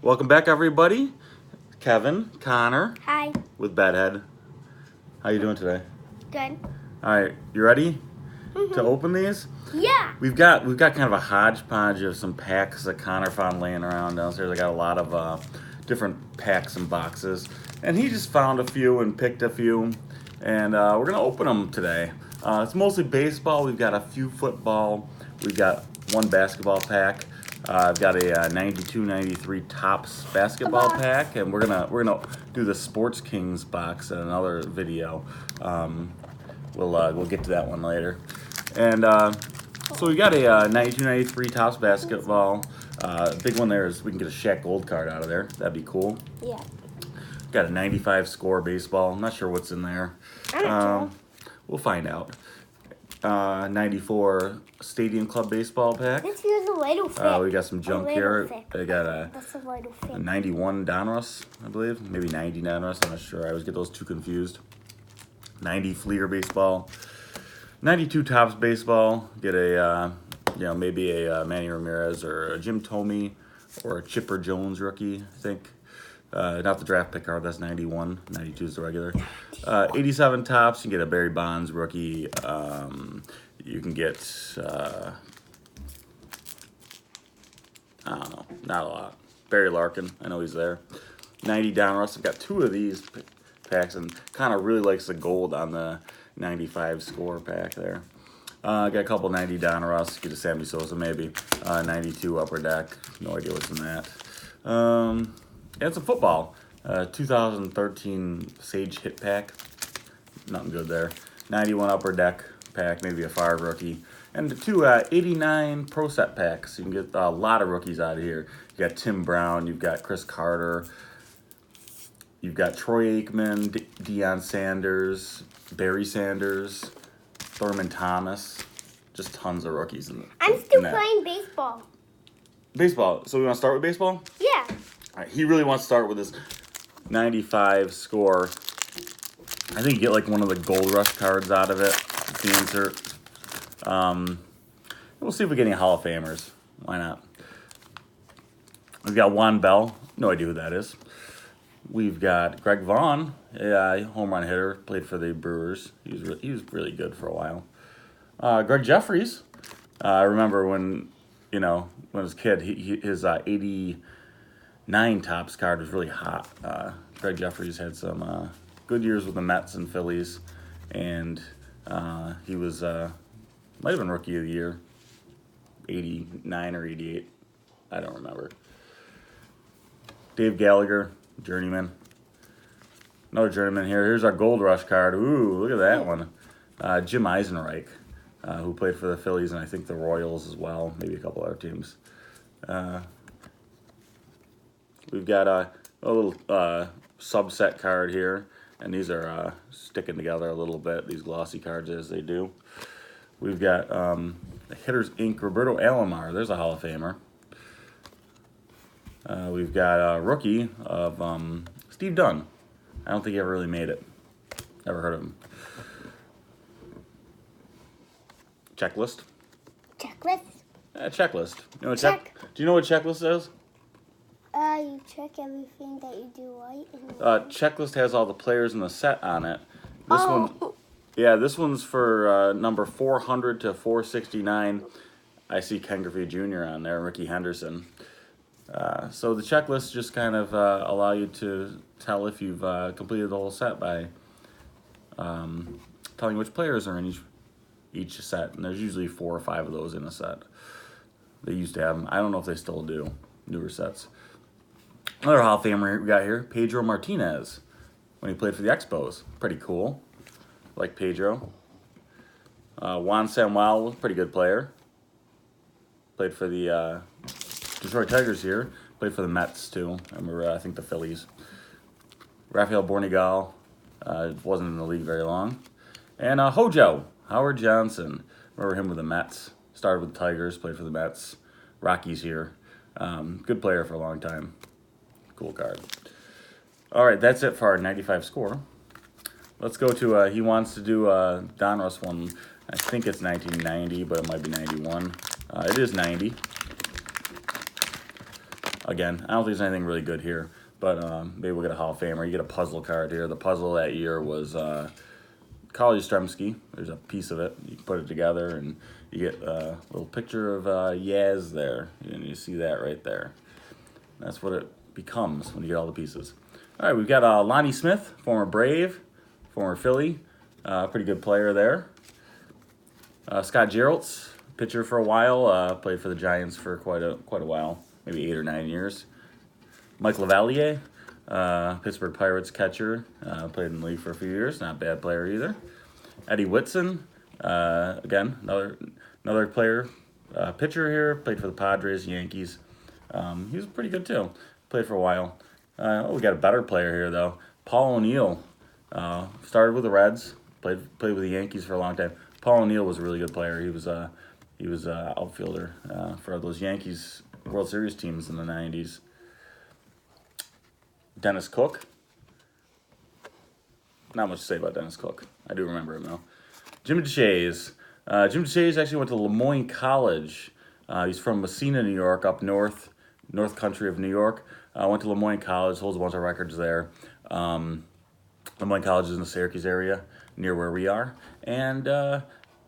Welcome back, everybody. Kevin, Connor, Hi. with Bedhead. How you doing today? Good. All right, you ready to open these? Yeah. We've got kind of a hodgepodge of some packs that Connor found laying around downstairs. I got a lot of different packs and boxes, and he just found a few and picked a few, and we're gonna open them today. It's mostly baseball. We've got a few football. We've got one basketball pack. I've got a 92-93 Topps basketball box. pack, and we're gonna do the Sports Kings box in another video. We'll get to that one later. And so we got a 92-93 Topps basketball. Big one there is we can get a Shaq Gold card out of there. That'd be cool. Yeah. Got a 95 score baseball. I'm not sure what's in there. I'm not We'll find out. 94 Stadium Club baseball pack. This feels a little thick. We got some junk little here. thick. I got That's a little a thick. 91 Donruss, I believe. Maybe 90 Donruss. I'm not sure. I always get those two confused. 90 Fleer baseball. 92 Topps baseball. Get a, maybe a Manny Ramirez or a Jim Thome or a Chipper Jones rookie, I think. Not the draft pick card, that's 91. 92 is the regular. 87 Topps, you can get a Barry Bonds rookie. You can get, I don't know, not a lot. Barry Larkin, I know he's there. 90 Donruss, I've got two of these packs, and kind of really likes the gold on the 95 score pack there. Got a couple 90 Donruss, get a Sammy Sosa maybe. 92 Upper Deck, no idea what's in that. And some football. 2013 Sage Hit Pack. Nothing good there. 91 Upper Deck pack, maybe a Favre rookie. And the two 89 Pro Set packs. You can get a lot of rookies out of here. You got Tim Brown, you've got Chris Carter, you've got Troy Aikman, Deion Sanders, Barry Sanders, Thurman Thomas. Just tons of rookies in I'm still that. playing baseball. Baseball. So we want to start with baseball? Yeah. All right, he really wants to start with his 95 score. I think you get like one of the Gold Rush cards out of it. The insert. We'll see if we get any Hall of Famers. Why not? We've got Juan Bell. No idea who that is. We've got Greg Vaughn, a home run hitter, played for the Brewers. He was really good for a while. Greg Jeffries. I remember when I was a kid, his 89 Topps card was really hot. Greg Jeffries had some good years with the Mets and Phillies, and he was might have been Rookie of the Year, 89 or 88. I don't remember. Dave Gallagher, journeyman. Another journeyman here. Here's our Gold Rush card. Ooh, look at that one. Jim Eisenreich, who played for the Phillies and I think the Royals as well, maybe a couple other teams. We've got a little subset card here, and these are sticking together a little bit, these glossy cards as they do. We've got the Hitters Inc. Roberto Alomar. There's a Hall of Famer. We've got a rookie of Steve Dunn. I don't think he ever really made it. Never heard of him. Checklist. Checklist. Checklist. Check. Do you know what checklist is? You check everything that you do right. Checklist has all the players in the set on it. This one's for number 400 to 469. I see Ken Griffey Jr. on there, Ricky Henderson. So the checklist just kind of allow you to tell if you've completed the whole set by telling which players are in each set. And there's usually 4 or 5 of those in a set. They used to have them. I don't know if they still do, newer sets. Another Hall of Famer we got here, Pedro Martinez, when he played for the Expos. Pretty cool. Like Pedro. Juan Samuel, pretty good player. Played for the Detroit Tigers here. Played for the Mets too. I think the Phillies. Rafael Bornigal wasn't in the league very long. And Hojo, Howard Johnson. Remember him with the Mets. Started with the Tigers, played for the Mets. Rockies here. Good player for a long time. Cool card. All right, that's it for our 95 score. Let's go to, he wants to do a Donruss one. I think it's 1990, but it might be 91. It is 90. Again, I don't think there's anything really good here, but maybe we'll get a Hall of Famer. You get a puzzle card here. The puzzle that year was Carl Yastrzemski. There's a piece of it. You can put it together, and you get a little picture of Yaz there, and you see that right there. That's what it becomes when you get all the pieces. All right, we've got Lonnie Smith, former Brave, former Philly, pretty good player there. Scott Geraltz, pitcher for a while, played for the Giants for quite a while, maybe 8 or 9 years. Mike Lavalier, Pittsburgh Pirates catcher, played in the league for a few years, not a bad player either. Eddie Whitson, again, another player, pitcher here, played for the Padres, Yankees. He was pretty good too, played for a while. We got a better player here though, Paul O'Neill. Started with the Reds, played with the Yankees for a long time. Paul O'Neill was a really good player. He was outfielder for those Yankees World Series teams in the 90s. Dennis Cook. Not much to say about Dennis Cook. I do remember him though. Jim DeShays. Jim DeShays actually went to Lemoyne College. He's from Messina, New York, up north country of New York. Went to Lemoyne College, holds a bunch of records there. Lemoyne College is in the Syracuse area, near where we are, and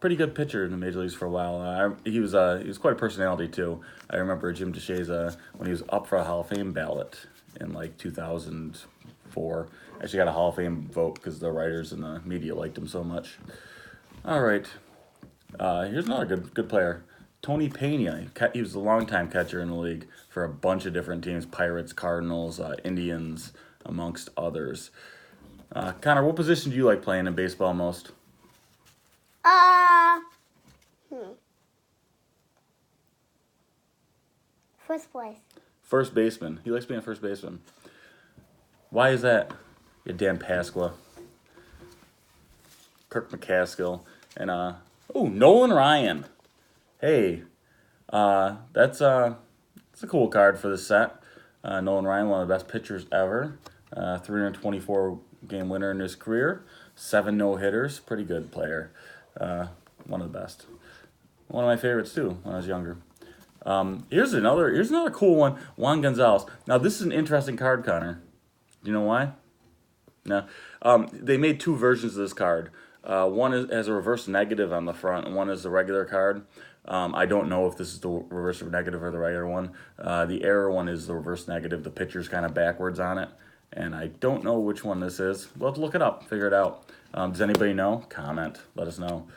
pretty good pitcher in the major leagues for a while. He was quite a personality too. I remember Jim DeShays when he was up for a Hall of Fame ballot in like 2004. Actually got a Hall of Fame vote because the writers and the media liked him so much. All right, here's another good player, Tony Pena. He was a longtime catcher in the league for a bunch of different teams: Pirates, Cardinals, Indians, amongst others. Connor, what position do you like playing in baseball most? First place. First baseman. He likes being a first baseman. Why is that? You Dan Pasqua, Kirk McCaskill, and Nolan Ryan. Hey, that's a cool card for this set. Nolan Ryan, one of the best pitchers ever. 324 game winner in his career, 7 no-hitters, pretty good player. One of the best. One of my favorites too when I was younger. Here's another cool one, Juan Gonzalez. Now this is an interesting card, Connor. Do you know why? No. They made 2 versions of this card. One has a reverse negative on the front, and one is the regular card. I don't know if this is the reverse negative or the regular one. The error one is the reverse negative. The picture's kind of backwards on it. And I don't know which one this is. We'll have to look it up, figure it out. Does anybody know? Comment, let us know.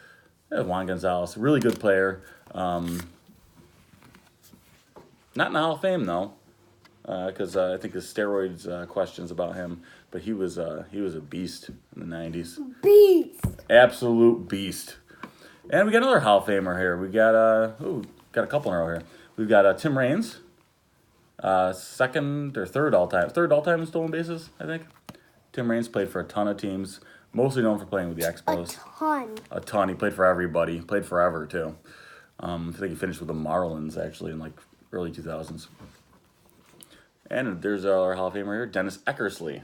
Juan Gonzalez, really good player. Not in the Hall of Fame though, because I think the steroids questions about him. But he was a beast in the 90s. Beast. Absolute beast. And we got another Hall of Famer here. We got got a couple in a row here. We've got Tim Raines. Second or third all-time in stolen bases, I think. Tim Raines played for a ton of teams, mostly known for playing with the Expos. A ton. He played for everybody. Played forever, too. I think he finished with the Marlins, actually, in, like, early 2000s. And there's our Hall of Famer here, Dennis Eckersley.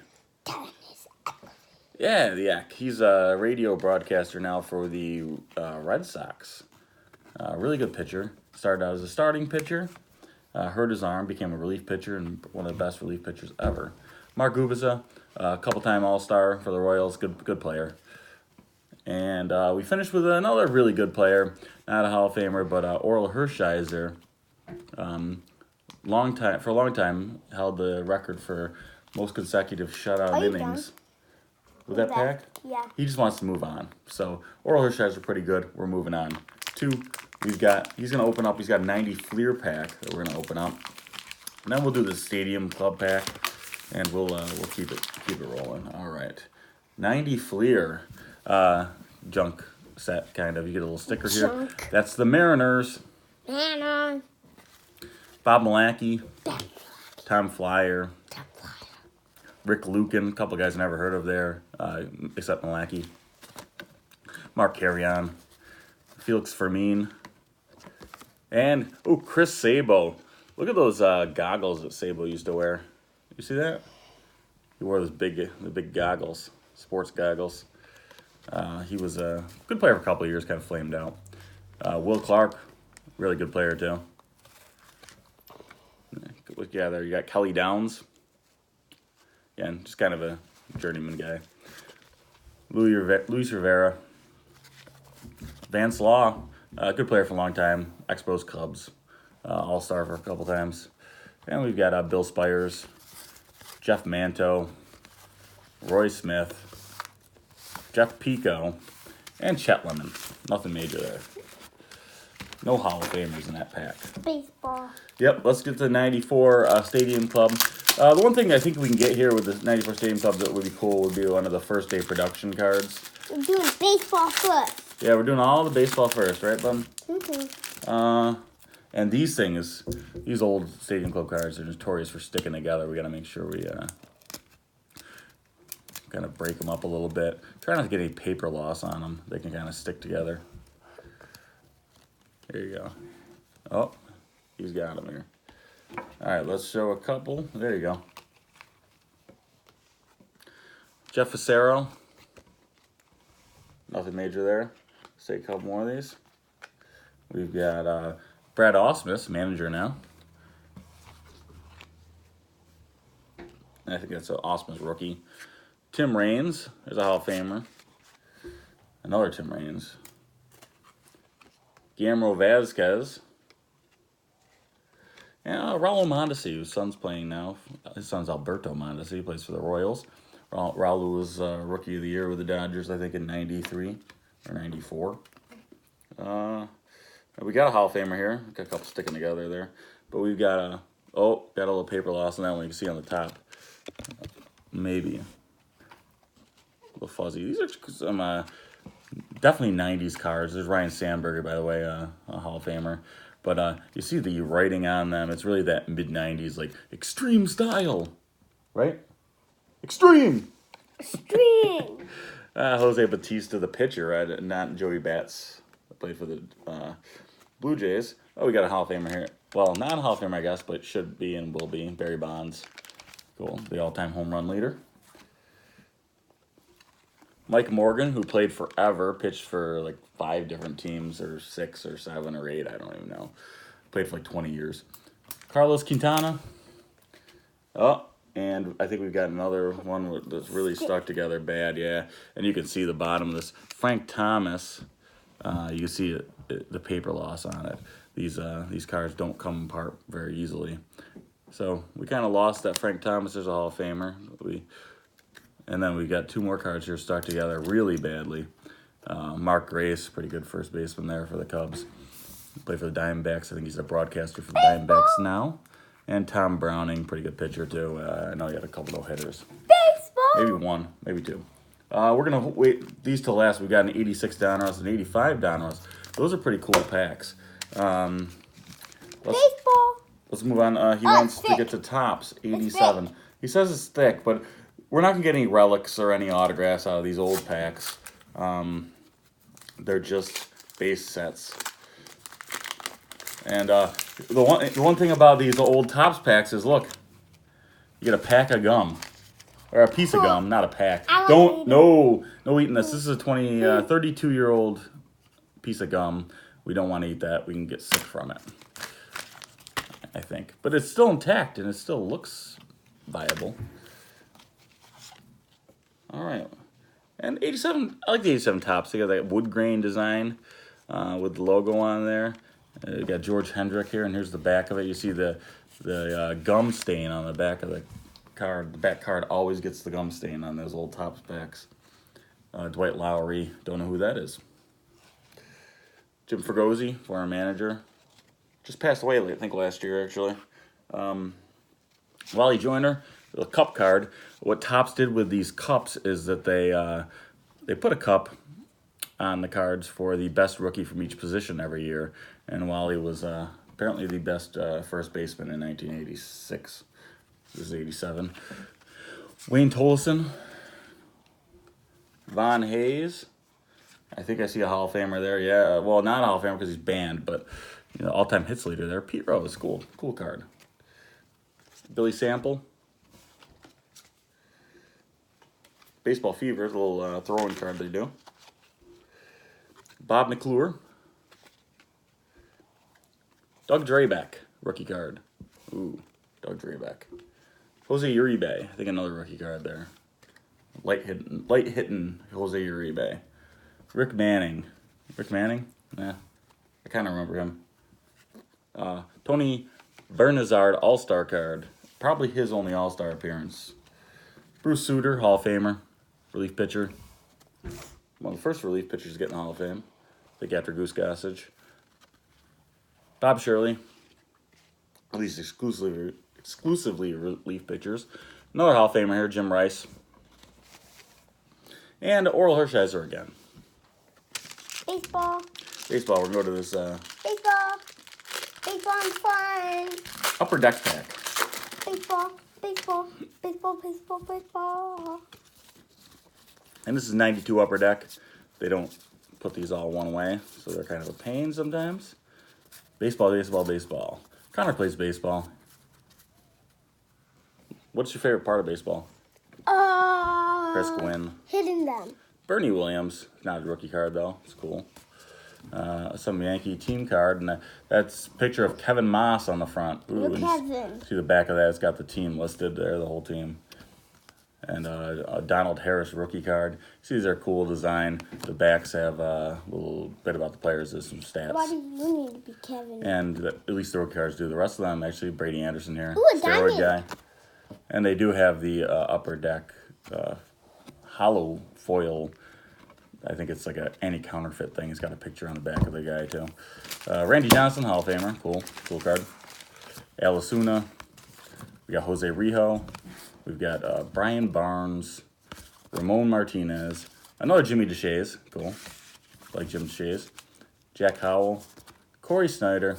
Yeah, the Eck. He's a radio broadcaster now for the Red Sox. Really good pitcher. Started out as a starting pitcher. Hurt his arm, became a relief pitcher, and one of the best relief pitchers ever. Mark Gubiza, a couple-time All-Star for the Royals, good player. And we finished with another really good player, not a Hall of Famer, but Oral Hershiser. For a long time, held the record for most consecutive shutout innings. Done? With that pack? Yeah. He just wants to move on. So Oral Hershiser pretty good. We're moving on. 2. He's going to open up. He's got a 90 Fleer pack that we're going to open up. And then we'll do the Stadium Club pack, and we'll keep it rolling. All right. 90 Fleer junk set, kind of. You get a little sticker here. That's the Mariners. Bob Malacky. Tom Flyer. Rick Lucan. A couple guys I never heard of there, except Malacky. Mark Carrion. Felix Fermin. And, Chris Sabo. Look at those goggles that Sabo used to wear. You see that? He wore the big goggles, sports goggles. He was a good player for a couple of years, kind of flamed out. Will Clark, really good player too. Yeah, there you got Kelly Downs. Again, just kind of a journeyman guy. Luis Rivera. Vance Law, good player for a long time. Expos Cubs, All-Star for a couple times. And we've got Bill Spires, Jeff Manto, Roy Smith, Jeff Pico, and Chet Lemon. Nothing major there. No Hall of Famers in that pack. Baseball. Yep, let's get to the 94 Stadium Club. The one thing I think we can get here with the 94 Stadium Club that would be cool would be one of the first day production cards. We're doing baseball first. Yeah, we're doing all the baseball first, right, bud? Mm-hmm. And these old Stadium Club cards are notorious for sticking together. We got to make sure we kind of break them up a little bit. Try not to get any paper loss on them. They can kind of stick together. There you go. Oh, he's got them here. All right, let's show a couple. There you go. Jeff Facero. Nothing major there. Let's take a couple more of these. We've got Brad Ausmus, manager now. I think that's an Ausmus rookie. Tim Raines, there's a Hall of Famer. Another Tim Raines. Guillermo Vasquez. And Raul Mondesi, whose son's playing now. His son's Alberto Mondesi. He plays for the Royals. Raul was Rookie of the Year with the Dodgers, I think, in 93 or 94. We got a Hall of Famer here. Got a couple sticking together there. But we've got got a little paper loss on that one. You can see on the top. Maybe. A little fuzzy. These are some definitely 90s cards. There's Ryan Sandberger, by the way, a Hall of Famer. But you see the writing on them. It's really that mid-90s, like, extreme style. Right? Extreme! Extreme! Jose Bautista, the pitcher, right? Not Joey Bats. Played for the Blue Jays. Oh, we got a Hall of Famer here. Well, not a Hall of Famer, I guess, but should be and will be. Barry Bonds. Cool. The all-time home run leader. Mike Morgan, who played forever, pitched for like 5 different teams, or 6 or 7 or 8, I don't even know. Played for like 20 years. Carlos Quintana. Oh, and I think we've got another one that's really stuck together bad, yeah. And you can see the bottom of this. Frank Thomas. You can see the paper loss on it. These cards don't come apart very easily. So we kind of lost that Frank Thomas as a Hall of Famer. And then we got 2 more cards here stuck together really badly. Mark Grace, pretty good first baseman there for the Cubs. Played for the Diamondbacks. I think he's a broadcaster for the Diamondbacks now. And Tom Browning, pretty good pitcher too. I know he had a couple no hitters. Baseball. Maybe 1, maybe 2. We're gonna wait these till last. We got an 86 Donruss and 85 Donruss. Those are pretty cool packs. Baseball. Let's move on. He wants to get to Topps 87. He says it's thick, but we're not gonna get any relics or any autographs out of these old packs. They're just base sets. And the one thing about these old Topps packs is, look, you get a pack of gum. Or a piece of gum, not a pack. No eating this. This is a 32-year-old piece of gum. We don't want to eat that. We can get sick from it, I think. But it's still intact, and it still looks viable. All right. And 87, I like the 87 Topps. They got that wood grain design with the logo on there. You got George Hendrick here, and here's the back of it. You see the gum stain on the back of the card. The back card always gets the gum stain on those old Topps packs. Dwight Lowry, don't know who that is. Jim Fregosi, former manager. Just passed away, I think, last year, actually. Wally Joyner, the cup card. What Topps did with these cups is that they put a cup on the cards for the best rookie from each position every year. And Wally was apparently the best first baseman in 1986. This is 87. Wayne Tolleson. Von Hayes. I think I see a Hall of Famer there. Yeah, well, not a Hall of Famer because he's banned, but all-time hits leader there. Pete Rose, cool card. Billy Sample. Baseball Fever, the little throwing card they do. Bob McClure. Doug Drabeck, rookie card. Ooh, Doug Drabek. Jose Uribe. I think another rookie card there. Light hitting Jose Uribe. Rick Manning. Rick Manning? Yeah. I kind of remember him. Tony Bernazard All-Star card. Probably his only All-Star appearance. Bruce Sutter, Hall of Famer. Relief pitcher. One of the first relief pitchers to get in the Hall of Fame. I think after Goose Gossage. Bob Shirley. At least exclusively relief pitchers. Another Hall of Famer here, Jim Rice. And Oral Hershiser again. Baseball. Baseball, we're going to go to this Baseball. Baseball and fun. Upper Deck pack. Baseball. Baseball. Baseball. Baseball. Baseball. And this is 92 Upper Deck. They don't put these all one way, so they're kind of a pain sometimes. Baseball, baseball, baseball. Connor plays baseball. What's your favorite part of baseball? Chris Gwynn. Hitting them. Bernie Williams. Not a rookie card, though. It's cool. Some Yankee team card, and that's a picture of Kevin Moss on the front. Ooh, Look, Kevin. See the back of that? It's got the team listed there, the whole team. And a Donald Harris rookie card. See, these are cool design. The backs have a little bit about the players. There's some stats. Why do you need to be Kevin? And at least the rookie cards do. The rest of them, actually, Brady Anderson here. Ooh, a steroid diamond. guy. And they do have the Upper Deck hollow foil. I think it's like a anti-counterfeit thing. It's got a picture on the back of the guy, too. Randy Johnson, Hall of Famer. Cool card. Al Osuna. We got Jose Rijo. We've got Brian Barnes, Ramon Martinez, another Jimmy DeShays, cool, like Jim DeShays, Jack Howell, Corey Snyder,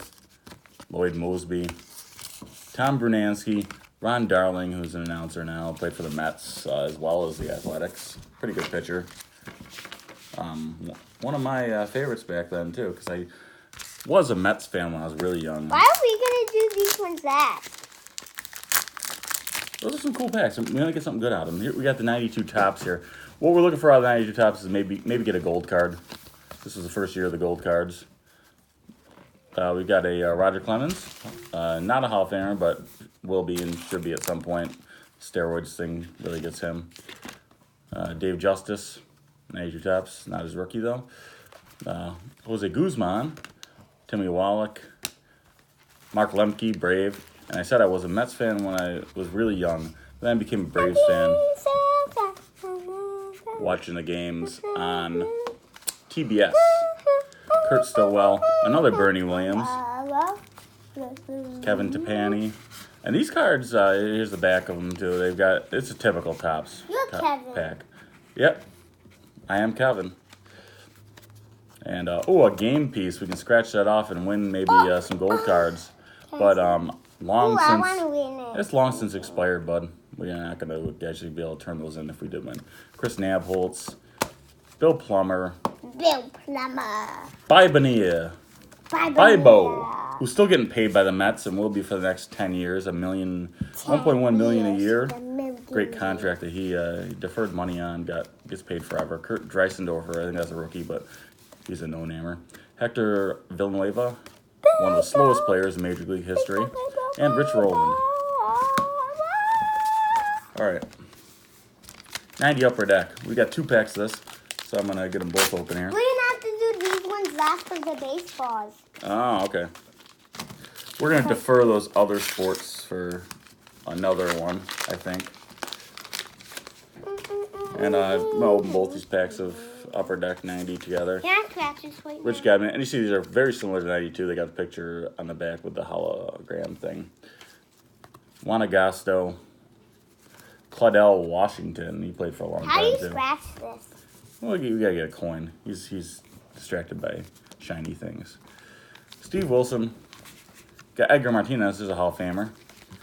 Lloyd Mosby, Tom Brunansky, Ron Darling, who's an announcer now, played for the Mets as well as the Athletics. Pretty good pitcher. One of my favorites back then, too, because I was a Mets fan when I was really young. Why are we going to do these ones that? Those are some cool packs. We want to get something good out of them. Here, we got the 92 tops here. What we're looking for out of the 92 tops is maybe get a gold card. This is the first year of the gold cards. We've got a Roger Clemens. Not a Hall of Famer, but will be and should be at some point. Steroids thing really gets him. Dave Justice, 92 tops. Not his rookie, though. Jose Guzman. Timmy Wallach. Mark Lemke, Brave. And I said I was a Mets fan when I was really young. Then I became a Braves fan. Watching the games on TBS. Kurt Stillwell. Another Bernie Williams. Kevin Tepani. And these cards, here's the back of them too. They've got, it's a typical tops Kevin. pack. Yep. I am Kevin. And, a game piece. We can scratch that off and win maybe some gold cards. But, it's long since expired, bud. We're not going to actually be able to turn those in if we did win. Chris Nabholz, Bill Plummer, Bibo, who's still getting paid by the Mets and will be for the next 10 years, $1.1 million a year. Great contract that he deferred money on, gets paid forever. Kurt Dreisendorfer, I think that's a rookie, but he's a no-namer. Hector Villanueva, one of the slowest players in Major League history. And Rich Rowland. All right. 90 Upper Deck. We got 2 packs of this, so I'm going to get them both open here. We're going to have to do these ones last for the baseballs. Oh, okay. We're going to defer those other sports for another one, I think. And I'll open both these packs of Upper Deck 90 together. Can I scratch this right Rich got me, and you see these are very similar to 92. They got the picture on the back with the hologram thing. Juan Agasto, Claudel Washington. He played for a long How time do you too. scratch this? Well, you gotta get a coin. He's distracted by shiny things. Steve Wilson, got Edgar Martinez. This is a Hall of Famer.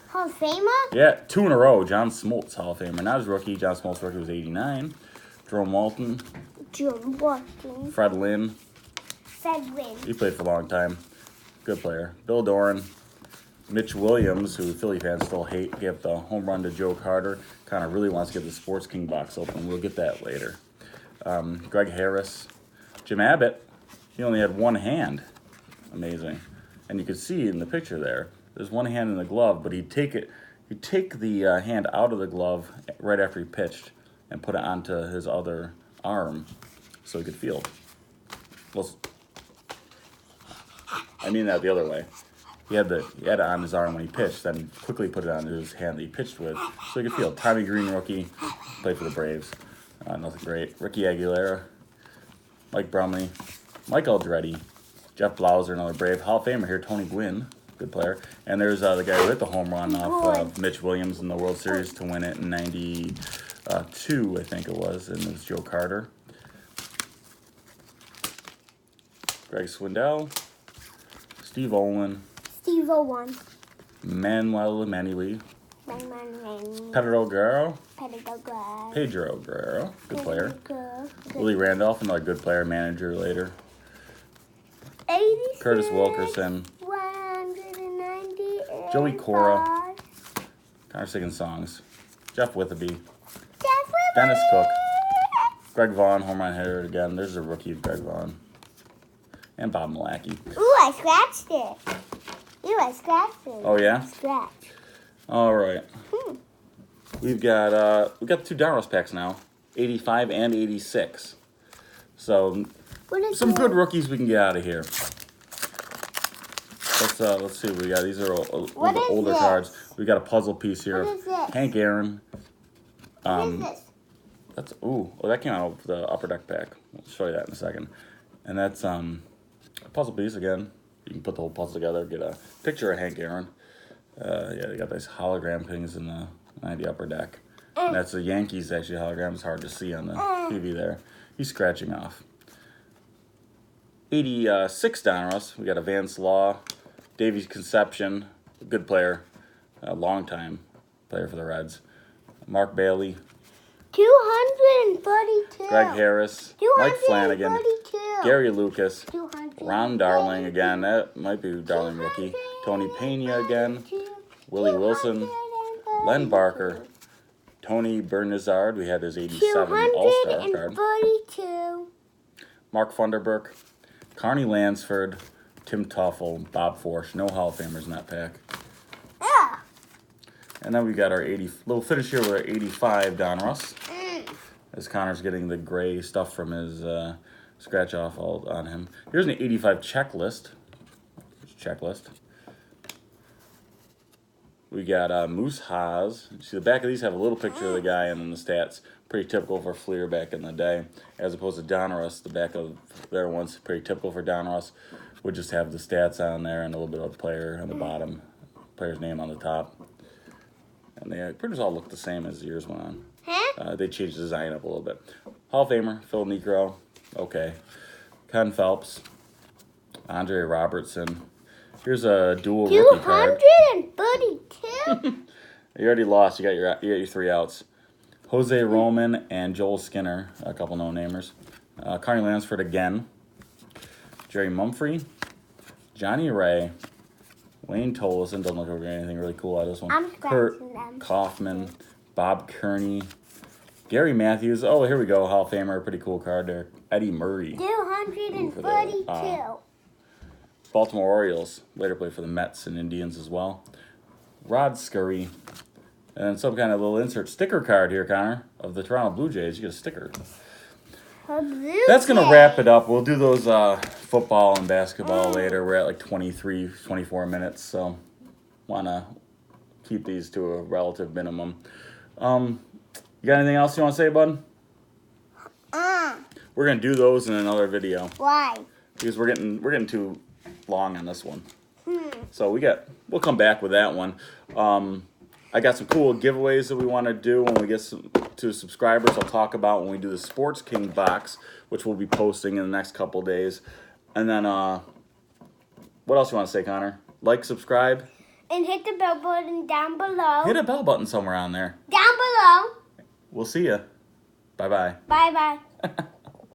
Hall of Famer? Yeah, 2 in a row. John Smoltz, Hall of Famer. Not his rookie. John Smoltz rookie was 89. Jerome Walton. John Walton. Fred Lynn. Fred Lynn. He played for a long time. Good player. Bill Doran. Mitch Williams, who Philly fans still hate, gave the home run to Joe Carter. Kind of really wants to get the Sports King box open. We'll get that later. Greg Harris. Jim Abbott. He only had one hand. Amazing. And you can see in the picture there, there's one hand in the glove, but he'd take the hand out of the glove right after he pitched and put it onto his other arm so he could field. Well, I mean that the other way. He had it on his arm when he pitched, then quickly put it on his hand that he pitched with so he could field. Tommy Green, rookie, played for the Braves. Nothing great. Ricky Aguilera, Mike Brumley, Mike Aldretti, Jeff Blauser, another Brave. Hall of Famer here, Tony Gwynn, good player. And there's the guy who hit the home run off Mitch Williams in the World Series to win it in 92, I think it was, and it was Joe Carter. Greg Swindell, Steve Olin, Manuel Emanuele, Pedro Guerrero, good player. Willie Randolph, another good player, manager later. 86, Curtis Wilkerson, 198, Joey Cora, Connor singing songs. Jeff Witherby, Dennis Cook, Greg Vaughn, home run hitter again. There's a rookie of Greg Vaughn. And Bob Malacky. Ooh, I scratched it. Oh yeah? Scratch. All right. We've got the 2 Donruss packs now, 85 and 86. So some good rookies we can get out of here. Let's see what we got. These are a little bit older cards. We got a puzzle piece here of Hank Aaron. What is this? That came out of the Upper Deck pack. We'll show you that in a second. And that's a puzzle piece again. You can put the whole puzzle together, get a picture of Hank Aaron. They got these hologram things in the Upper Deck. And that's the Yankees actually hologram. It's hard to see on the TV there. He's scratching off. 86 Donruss. We got a Vance Law, Davies Conception, a good player, a long-time player for the Reds. Mark Bailey, 242. Greg Harris, Mike Flanagan, Gary Lucas, 242. Ron Darling again. That might be Darling rookie. Tony Pena again. Willie Wilson, Len Barker, Tony Bernazard. We had his 87 All-Star card. 242. Mark Funderburk, Carney Lansford, Tim Tuffle, Bob Forsch. No Hall of Famers in that pack. Yeah. And then we got our little finish here with our 85 Donruss. As Connor's getting the gray stuff from his scratch off all on him. Here's an 85 checklist. We got Moose Haas. See, the back of these have a little picture of the guy and then the stats. Pretty typical for Fleer back in the day. As opposed to Donruss, the back of their one's pretty typical for Donruss. Would just have the stats on there and a little bit of a player on the bottom. Player's name on the top. And they pretty much all look the same as the years went on. They changed the design up a little bit. Hall of Famer, Phil Niekro. Okay. Ken Phelps. Andre Robertson. Here's a dual rookie card. 232. You already lost. You got your 3 outs. Jose Roman and Joel Skinner, a couple no-namers. Carney Lansford again. Jerry Mumphrey. Johnny Ray. Wayne Tolleson. Doesn't look like anything really cool out of this one. I'm Kurt them. Kaufman. Bob Kearney. Gary Matthews. Oh, here we go. Hall of Famer. Pretty cool card there. Eddie Murray. 242. Baltimore Orioles. Later played for the Mets and Indians as well. Rod Scurry. And some kind of little insert sticker card here, Connor, of the Toronto Blue Jays. You get a sticker. That's going to wrap it up. We'll do those football and basketball later. We're at like 23, 24 minutes, so want to keep these to a relative minimum. You got anything else you want to say, bud? We're going to do those in another video. Why? Because we're getting too long on this one. So we'll come back with that one. I got some cool giveaways that we want to do when we get to subscribers. I'll talk about when we do the Sports King box, which we'll be posting in the next couple days. And then, what else you want to say, Connor? Like, subscribe. And hit the bell button down below. Hit a bell button somewhere on there. Down below. We'll see ya. Bye-bye. Bye-bye.